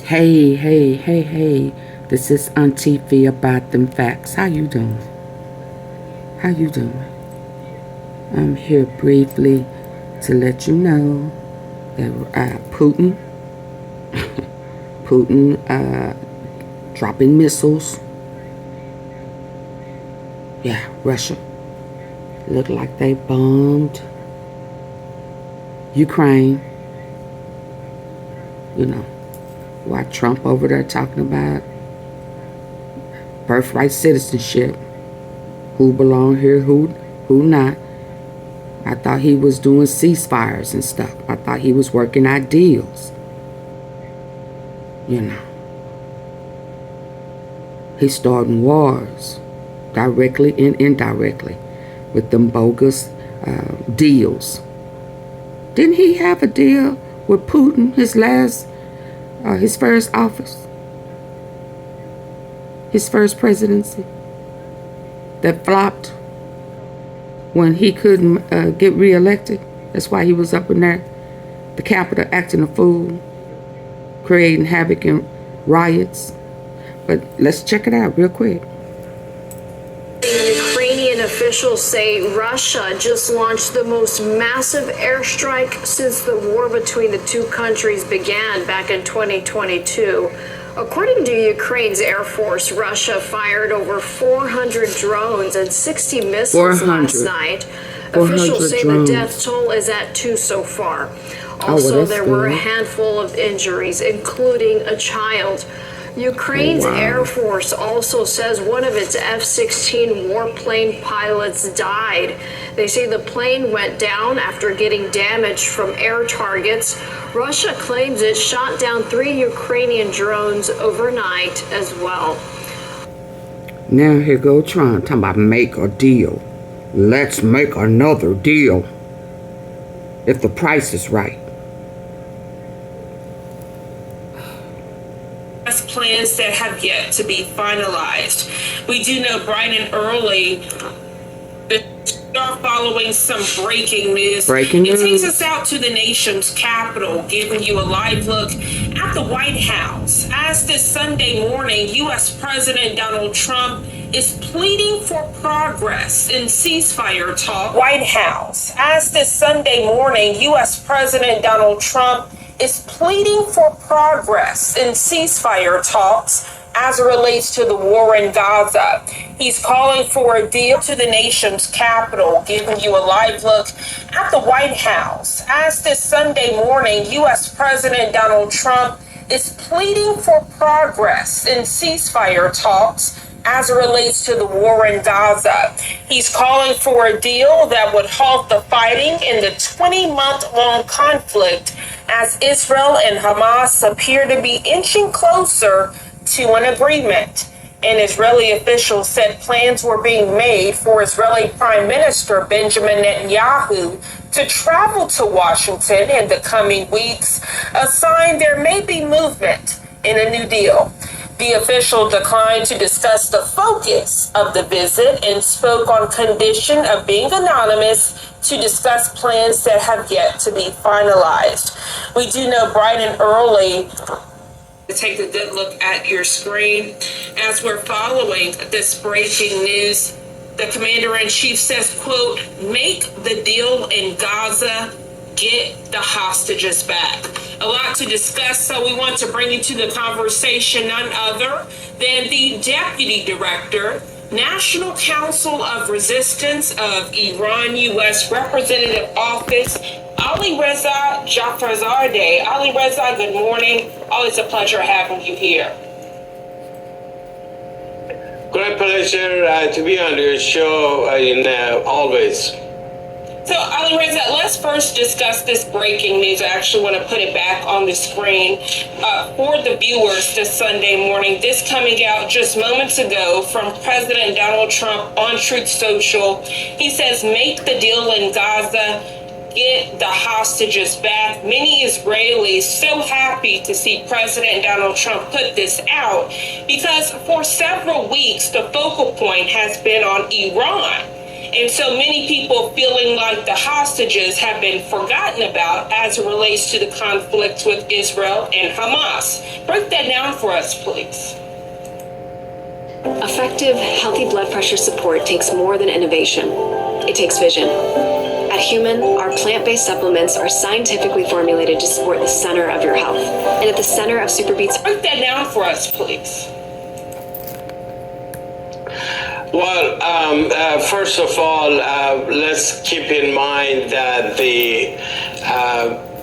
Hey, hey, hey, hey. This is AunTeaFee about them facts. How you doing? How you doing? I'm here briefly to let you know that Putin dropping missiles. Yeah, Russia. Look like they bombed Ukraine. You know, why Trump over there talking about birthright citizenship. Who belong here, who not. I thought he was doing ceasefires and stuff. I thought he was working out deals. You know. He's starting wars, directly and indirectly, with them bogus deals. Didn't he have a deal with Putin, his first office? His first presidency? That flopped when he couldn't get reelected. That's why he was up in there, the Capitol, acting a fool, creating havoc and riots. But let's check it out real quick. Ukrainian officials say Russia just launched the most massive airstrike since the war between the two countries began back in 2022. According to Ukraine's Air Force, Russia fired over 400 drones and 60 missiles last night. Officials say the death toll is at 2 so far. Also, there were a handful of injuries, including a child. Ukraine's Air Force also says one of its F-16 warplane pilots died. They say the plane went down after getting damaged from air targets. Russia claims it shot down 3 Ukrainian drones overnight as well. Now here go Trump talking about make a deal. Let's make another deal if the price is right. Plans that have yet to be finalized. We do know bright and early are following some breaking news. It takes us out to the nation's capital, giving you a live look at the White House. As this Sunday morning, U.S. President Donald Trump is pleading for progress in ceasefire talk. White House. As this Sunday morning, U.S. President Donald Trump is pleading for progress in ceasefire talks as it relates to the war in Gaza. He's calling for a deal to the nation's capital, giving you a live look at the White House. As this Sunday morning, U.S. President Donald Trump is pleading for progress in ceasefire talks as it relates to the war in Gaza. He's calling for a deal that would halt the fighting in the 20-month-long conflict as Israel and Hamas appear to be inching closer to an agreement. And Israeli officials said plans were being made for Israeli Prime Minister Benjamin Netanyahu to travel to Washington in the coming weeks, a sign there may be movement in a new deal. The official declined to discuss the focus of the visit and spoke on condition of being anonymous to discuss plans that have yet to be finalized. We do know bright and early. Take a good look at your screen as we're following this breaking news. The commander-in-chief says, quote, make the deal in Gaza, get the hostages back. A lot to discuss, so we want to bring you to the conversation, none other than the Deputy Director, National Council of Resistance of Iran, U.S. Representative Office, Ali Reza Jafarzadeh. Ali Reza, good morning. Always a pleasure having you here. Great pleasure to be on your show, always. So, Ali Reza, let's first discuss this breaking news. I actually want to put it back on the screen for the viewers this Sunday morning. This coming out just moments ago from President Donald Trump on Truth Social. He says, make the deal in Gaza, get the hostages back. Many Israelis so happy to see President Donald Trump put this out because for several weeks, the focal point has been on Iran. And so many people feeling like the hostages have been forgotten about as it relates to the conflict with Israel and Hamas. Break that down for us, please. Effective, healthy blood pressure support takes more than innovation. It takes vision. At Human, our plant-based supplements are scientifically formulated to support the center of your health. And at the center of SuperBeats... Break that down for us, please. Well, first of all, let's keep in mind that the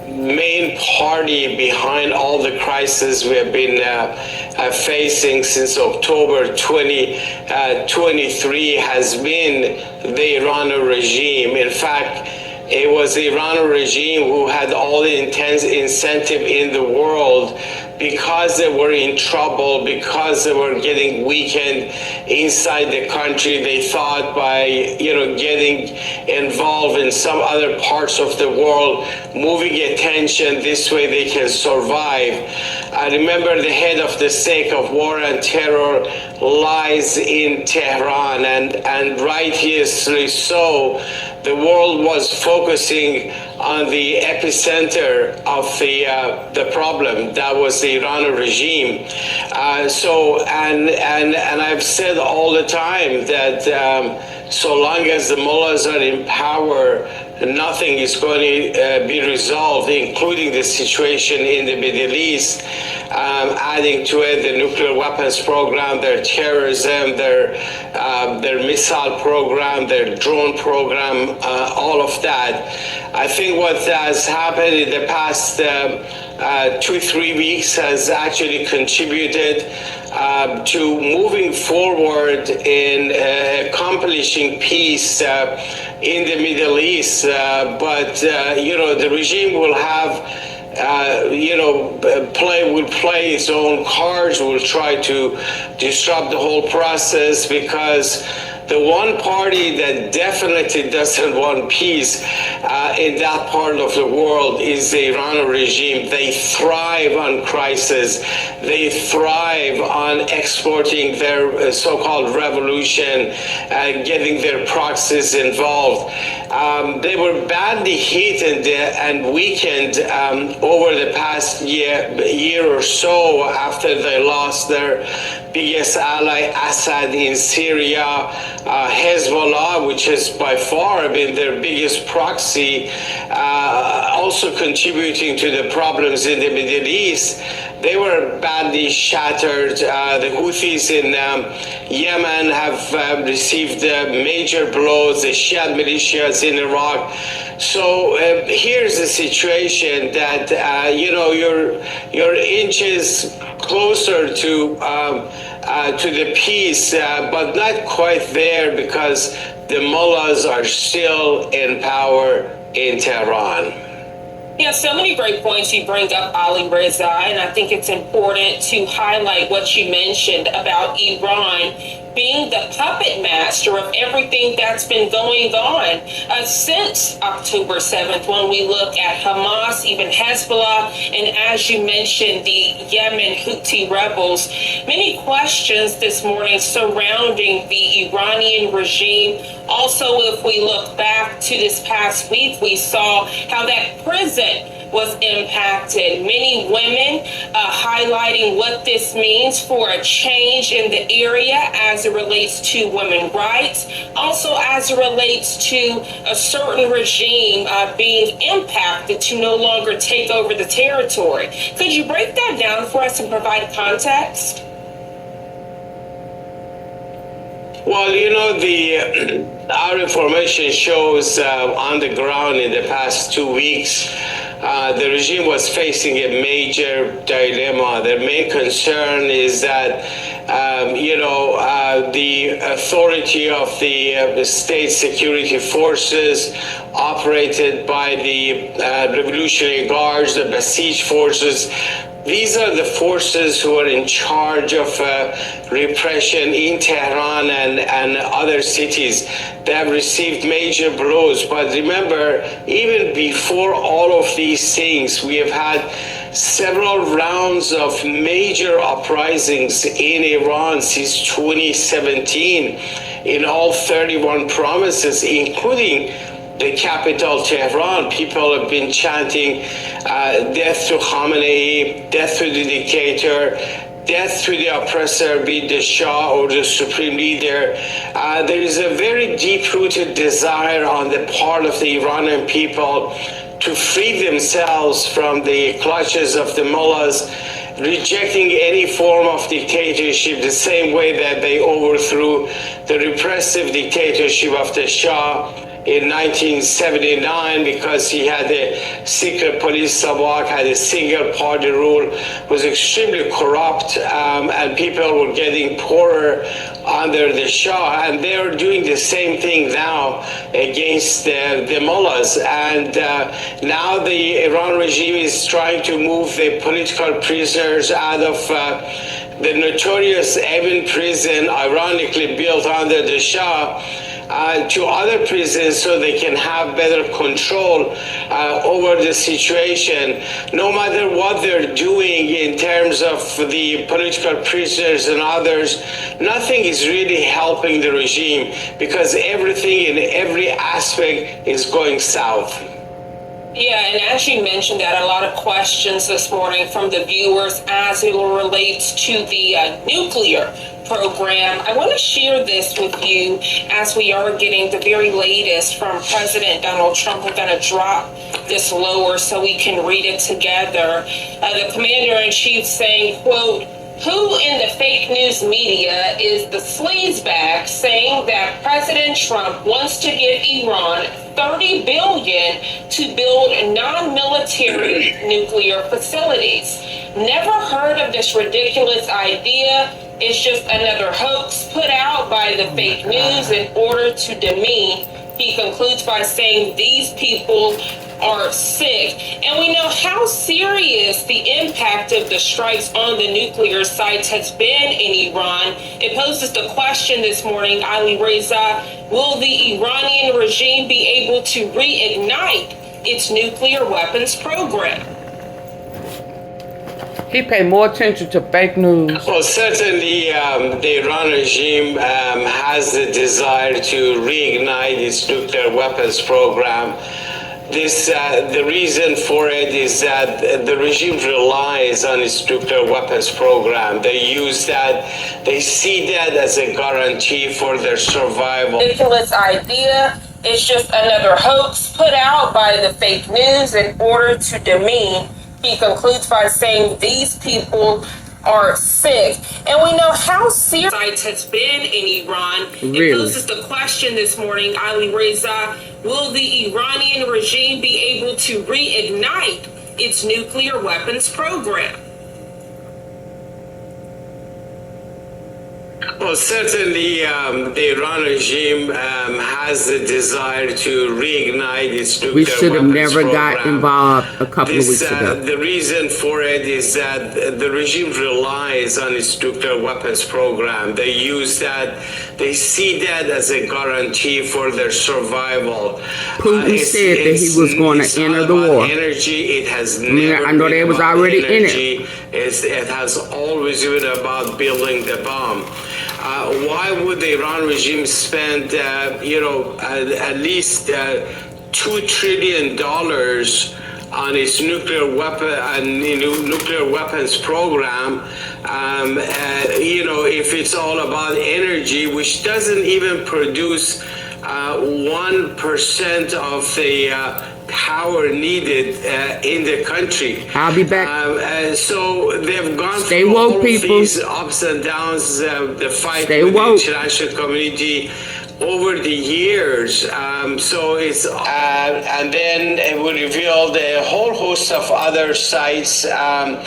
main party behind all the crises we have been facing since October 2023 has been the Iranian regime. In fact, it was the Iranian regime who had all the incentive in the world, because they were in trouble, because they were getting weakened inside the country. They thought by getting involved in some other parts of the world, moving attention this way, they can survive. I remember the head of the state of war and terror lies in Tehran, and righteously so. The world was focusing on the epicenter of the problem. That was the Iranian regime. And I've said all the time that so long as the mullahs are in power, nothing is going to be resolved, including the situation in the Middle East. Adding to it the nuclear weapons program, their terrorism, their missile program, their drone program, all of that. I think what has happened in the past 2-3 weeks has actually contributed to moving forward in accomplishing peace in the Middle East. But the regime will have will play its own cards, will try to disrupt the whole process, because the one party that definitely doesn't want peace in that part of the world is the Iranian regime. They thrive on crisis. They thrive on exporting their so-called revolution and getting their proxies involved. They were badly hit and weakened over the past year or so after they lost their biggest ally, Assad, in Syria. Hezbollah, which has by far been their biggest proxy, also contributing to the problems in the Middle East. They were badly shattered. The Houthis in Yemen have received major blows, the Shia militias in Iraq. So here's the situation that, you're inches closer to the peace, but not quite there, because the mullahs are still in power in Tehran. Yeah, so many great points you bring up, Ali Reza, and I think it's important to highlight what you mentioned about Iran being the puppet master of everything that's been going on since October 7th, when we look at Hamas, even Hezbollah, and as you mentioned, the Yemen Houthi rebels. Many questions this morning surrounding the Iranian regime. Also, if we look back to this past week, we saw how that prison was impacted. Many women highlighting what this means for a change in the area as it relates to women's rights, also as it relates to a certain regime being impacted to no longer take over the territory. Could you break that down for us and provide context? Well, our information shows on the ground in the past 2 weeks, the regime was facing a major dilemma. Their main concern is that, the authority of the state security forces operated by the Revolutionary Guards, the Basij forces, these are the forces who are in charge of repression in Tehran and other cities. They have received major blows. But remember, even before all of these things, we have had several rounds of major uprisings in Iran since 2017. in all 31 provinces, including the capital, Tehran. People have been chanting death to Khamenei, death to the dictator, death to the oppressor, be it the Shah or the supreme leader. There is a very deep-rooted desire on the part of the Iranian people to free themselves from the clutches of the mullahs, rejecting any form of dictatorship the same way that they overthrew the repressive dictatorship of the Shah in 1979, because he had a secret police, SUBCRIBE, had a single party rule, was extremely corrupt, and people were getting poorer under the Shah, and they're doing the same thing now against the mullahs. And now the Iran regime is trying to move the political prisoners out of the notorious Evin prison, ironically built under the Shah, to other prisons so they can have better control over the situation. No matter what they're doing in terms of the political prisoners and others, nothing is really helping the regime, because everything in every aspect is going south. Yeah, and as you mentioned that, a lot of questions this morning from the viewers as it relates to the nuclear program. I want to share this with you as we are getting the very latest from President Donald Trump. We're going to drop this lower so we can read it together. The commander-in-chief saying, quote, "Who in the fake news media is the sleazebag saying that President Trump wants to give Iran $30 billion to build non-military nuclear facilities? Never heard of this ridiculous idea. It's just another hoax put out by the fake news in order to demean." He concludes by saying these people are sick. And we know how serious the impact of the strikes on the nuclear sites has been in Iran. It poses the question this morning, Ali Reza, will the Iranian regime be able to reignite its nuclear weapons program? He paid more attention to fake news. Well, certainly the Iran regime has the desire to reignite its nuclear weapons program. The reason for it is that the regime relies on its nuclear weapons program. They use that, they see that as a guarantee for their survival. Ridiculous idea. It's just another hoax put out by the fake news in order to demean. He concludes by saying these people are sick. And we know how serious it has been in Iran. Really? It poses the question this morning, Ali Reza, will the Iranian regime be able to reignite its nuclear weapons program? Well, certainly the Iran regime has the desire to reignite its nuclear We should have weapons never program. got involved a couple of weeks ago. The reason for it is that the regime relies on its nuclear weapons program. They use that, they see that as a guarantee for their survival. Putin said that he was going to enter the war. Energy, it has never I know they was already in it. It has always been about building the bomb. Why would the Iran regime spend, at least $2 trillion on its nuclear weapons program? If it's all about energy, which doesn't even produce 1% of the power needed in the country. I'll be back. So they've gone Stay through woke, all people. of these ups and downs, the fight Stay with woke. the international community over the years. So it's and then it will reveal a whole host of other sites, and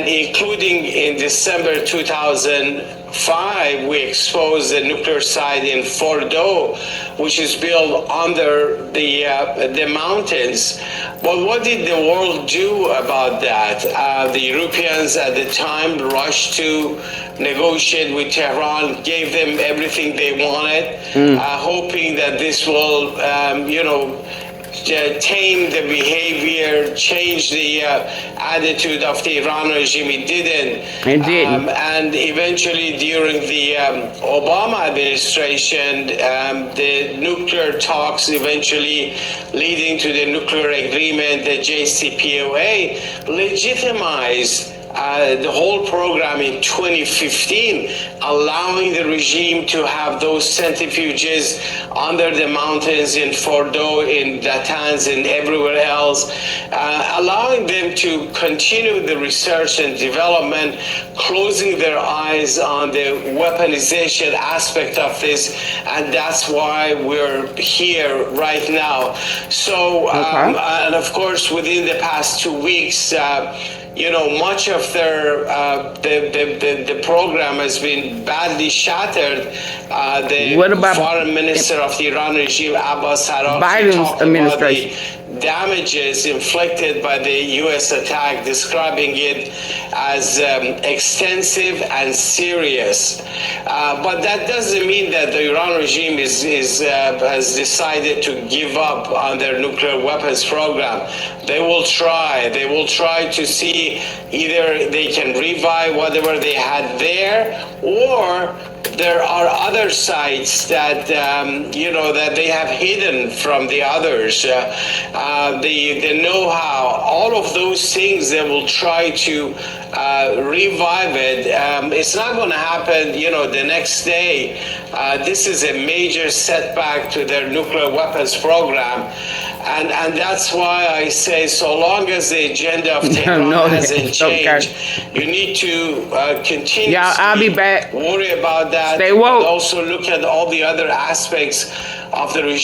including in December 2005, we exposed the nuclear site in Fordo, which is built under the mountains. But what did the world do about that? The Europeans at the time rushed to negotiate with Tehran, gave them everything they wanted, hoping that this will, tame the behavior, change the attitude of the Iran regime. It didn't. It didn't. And eventually, during the Obama administration, the nuclear talks eventually leading to the nuclear agreement, the JCPOA, legitimized the whole program in 2015, allowing the regime to have those centrifuges under the mountains in Fordo, in Natanz, and everywhere else, allowing them to continue the research and development, closing their eyes on the weaponization aspect of this, and that's why we're here right now. So, and of course, within the past 2 weeks, you know, much of their the program has been badly shattered. What about foreign minister of the Iran regime, Abbas Araghchi, Biden's administration? Damages inflicted by the U.S. attack, describing it as extensive and serious. But that doesn't mean that the Iran regime has decided to give up on their nuclear weapons program. They will try. They will try to see either they can revive whatever they had there, or there are other sites that you know, that they have hidden from the others. The know-how, all of those things, they will try to revive it. It's not going to happen, you know, the next day. This is a major setback to their nuclear weapons program. And that's why I say, so long as the agenda of Tehran hasn't changed, you need to continue. Yeah, I'll be back. Worry about that. Stay woke. But also look at all the other aspects of the regime.